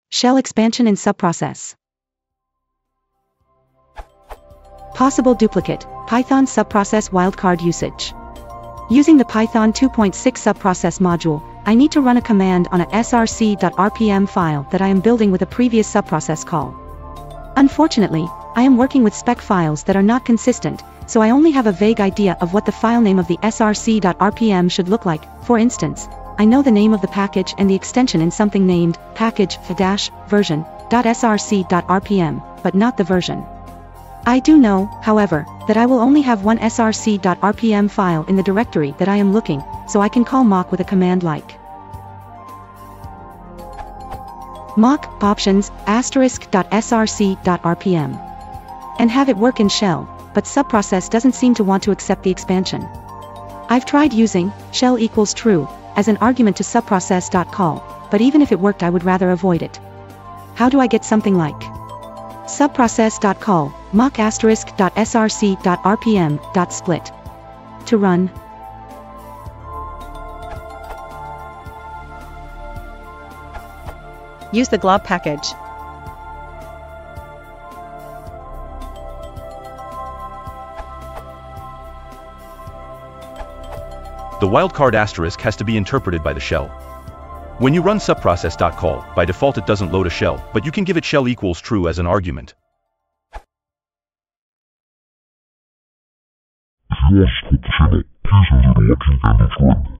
Shell expansion in subprocess. Possible duplicate, Python subprocess wildcard usage. Using the Python 2.6 subprocess module, I need to run a command on a src.rpm file that I am building with a previous subprocess call. Unfortunately, I am working with spec files that are not consistent, so I only have a vague idea of what the file name of the src.rpm should look like. For instance, I know the name of the package and the extension in something named package-version.src.rpm, but not the version. I do know, however, that I will only have one src.rpm file in the directory that I am looking, so I can call mock with a command like mock options ***src.rpm and have it work in shell, but subprocess doesn't seem to want to accept the expansion. I've tried using shell equals true as an argument to subprocess.call, but even if it worked I would rather avoid it. How do I get something like subprocess.call mock ***src.rpm.split to run? Use the glob package. The wildcard asterisk has to be interpreted by the shell. When you run subprocess.call, by default it doesn't load a shell, but you can give it shell equals true as an argument. If you want to support the channel, please consider watching and subscribing.